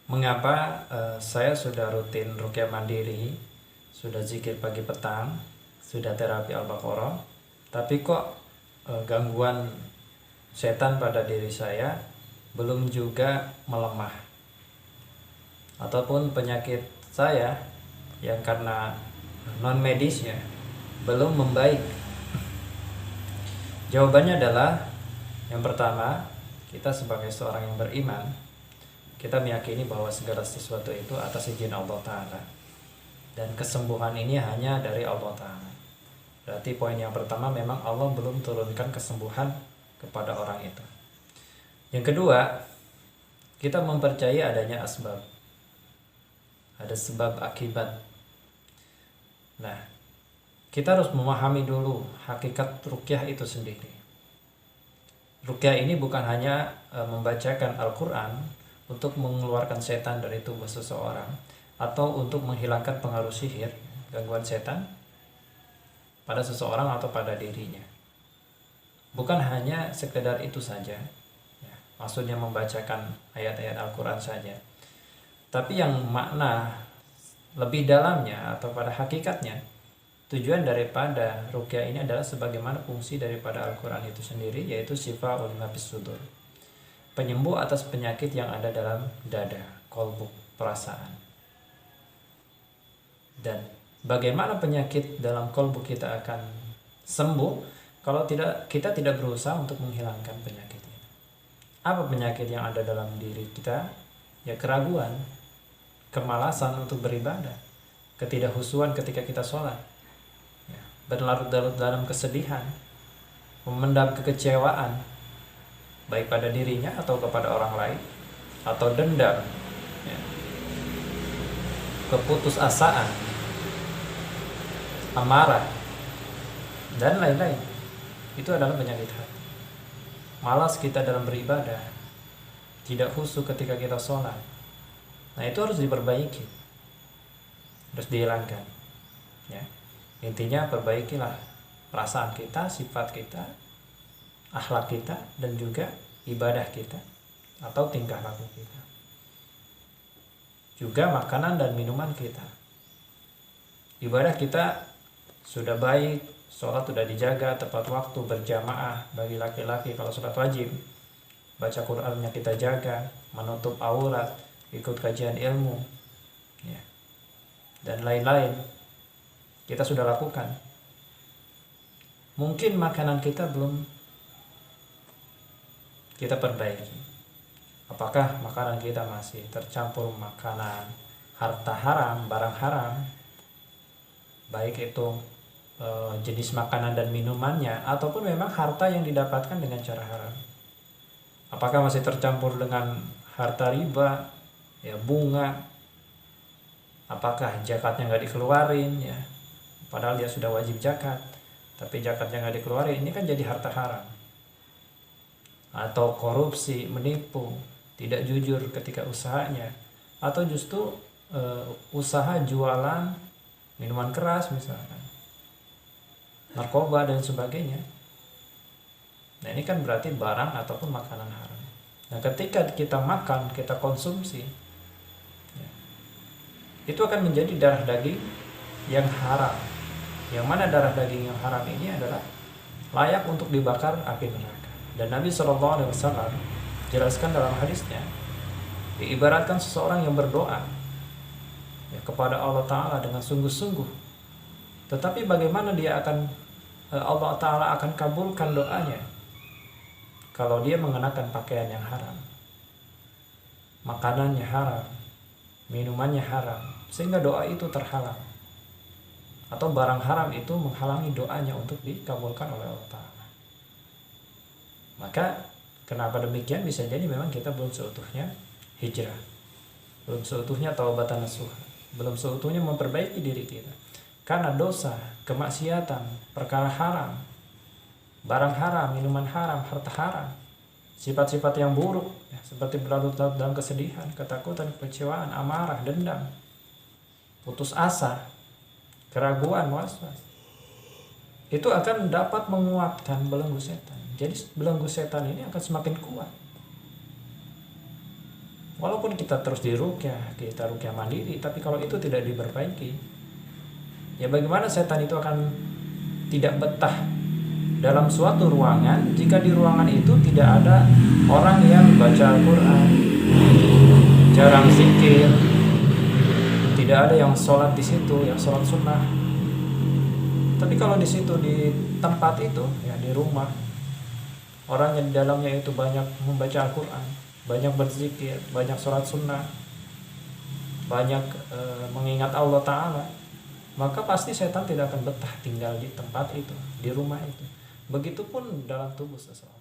Mengapa saya sudah rutin ruqyah mandiri, sudah zikir pagi petang, sudah terapi Al-Baqarah, tapi kok gangguan setan pada diri saya belum juga melemah, ataupun penyakit saya yang karena non medisnya belum membaik? Jawabannya adalah, yang pertama, kita sebagai seorang yang beriman, kita meyakini bahwa segala sesuatu itu atas izin Allah Ta'ala, dan kesembuhan ini hanya dari Allah Ta'ala. Berarti poin yang pertama, memang Allah belum turunkan kesembuhan kepada orang itu. Yang kedua, kita mempercayai adanya asbab, ada sebab akibat. Nah, kita harus memahami dulu hakikat ruqyah itu sendiri. Ruqyah ini bukan hanya membacakan Al-Quran untuk mengeluarkan setan dari tubuh seseorang, atau untuk menghilangkan pengaruh sihir, gangguan setan pada seseorang atau pada dirinya. Bukan hanya sekedar itu saja, ya, maksudnya membacakan ayat-ayat Al-Quran saja, tapi yang makna lebih dalamnya atau pada hakikatnya, tujuan daripada ruqyah ini adalah sebagaimana fungsi daripada Al-Quran itu sendiri, yaitu syifa'ul lima fis sudur, penyembuh atas penyakit yang ada dalam dada, kolbu, perasaan. Dan bagaimana penyakit dalam kolbu kita akan sembuh kalau kita tidak berusaha untuk menghilangkan penyakit itu? Apa penyakit yang ada dalam diri kita? Ya, keraguan, kemalasan untuk beribadah, ketidakhusuan ketika kita sholat, ya, berlarut-larut dalam kesedihan, memendam kekecewaan, baik pada dirinya atau kepada orang lain, atau dendam, ya, keputusasaan, amarah, dan lain-lain. Itu adalah penyakit hati. Malas kita dalam beribadah, tidak khusyuk ketika kita sholat. Nah, itu harus diperbaiki, harus dihilangkan, ya. Intinya, perbaikilah perasaan kita, sifat kita, akhlak kita, dan juga ibadah kita atau tingkah laku kita, juga makanan dan minuman kita. Ibadah kita sudah baik, sholat sudah dijaga tepat waktu, berjamaah bagi laki-laki kalau sholat wajib, baca Qur'annya kita jaga, menutup aurat, ikut kajian ilmu, ya, dan lain-lain kita sudah lakukan. Mungkin makanan kita belum kita perbaiki. Apakah makanan kita masih tercampur makanan, harta haram, barang haram, baik itu jenis makanan dan minumannya, ataupun memang harta yang didapatkan dengan cara haram? Apakah masih tercampur dengan harta riba, ya, bunga? Apakah zakatnya nggak dikeluarin, ya, padahal dia sudah wajib zakat, tapi zakatnya nggak dikeluarin? Ini kan jadi harta haram. Atau korupsi, menipu, tidak jujur ketika usahanya, atau justru usaha jualan minuman keras misalkan, narkoba dan sebagainya. Nah, ini kan berarti barang ataupun makanan haram. Nah, ketika kita makan, kita konsumsi, ya, itu akan menjadi darah daging yang haram, yang mana darah daging yang haram ini adalah layak untuk dibakar api neraka. Dan Nabi SAW jelaskan dalam hadisnya, diibaratkan seseorang yang berdoa, ya, kepada Allah Ta'ala dengan sungguh-sungguh, tetapi bagaimana Allah Ta'ala akan kabulkan doanya kalau dia mengenakan pakaian yang haram, makanannya haram, minumannya haram, sehingga doa itu terhalang, atau barang haram itu menghalangi doanya untuk dikabulkan oleh Allah Ta'ala. Maka kenapa demikian? Bisa jadi memang kita belum seutuhnya hijrah, belum seutuhnya taubatan nasuha, belum seutuhnya memperbaiki diri kita. Karena dosa, kemaksiatan, perkara haram, barang haram, minuman haram, harta haram, sifat-sifat yang buruk, ya, seperti berlarut-larut dalam kesedihan, ketakutan, kekecewaan, amarah, dendam, putus asa, keraguan, was-was, itu akan dapat menguatkan belenggu setan. Jadi belenggu setan ini akan semakin kuat. Walaupun kita terus diruqyah, kita ruqyah mandiri, tapi kalau itu tidak diperbaiki, ya bagaimana setan itu akan tidak betah dalam suatu ruangan jika di ruangan itu tidak ada orang yang baca Al-Quran, jarang zikir, tidak ada yang sholat di situ, yang sholat sunnah. Tapi kalau di situ, di tempat itu, ya di rumah, orang yang di dalamnya itu banyak membaca Al-Quran, banyak berzikir, banyak sholat sunnah, banyak mengingat Allah Ta'ala, maka pasti setan tidak akan betah tinggal di tempat itu, di rumah itu. Begitupun dalam tubuh seseorang.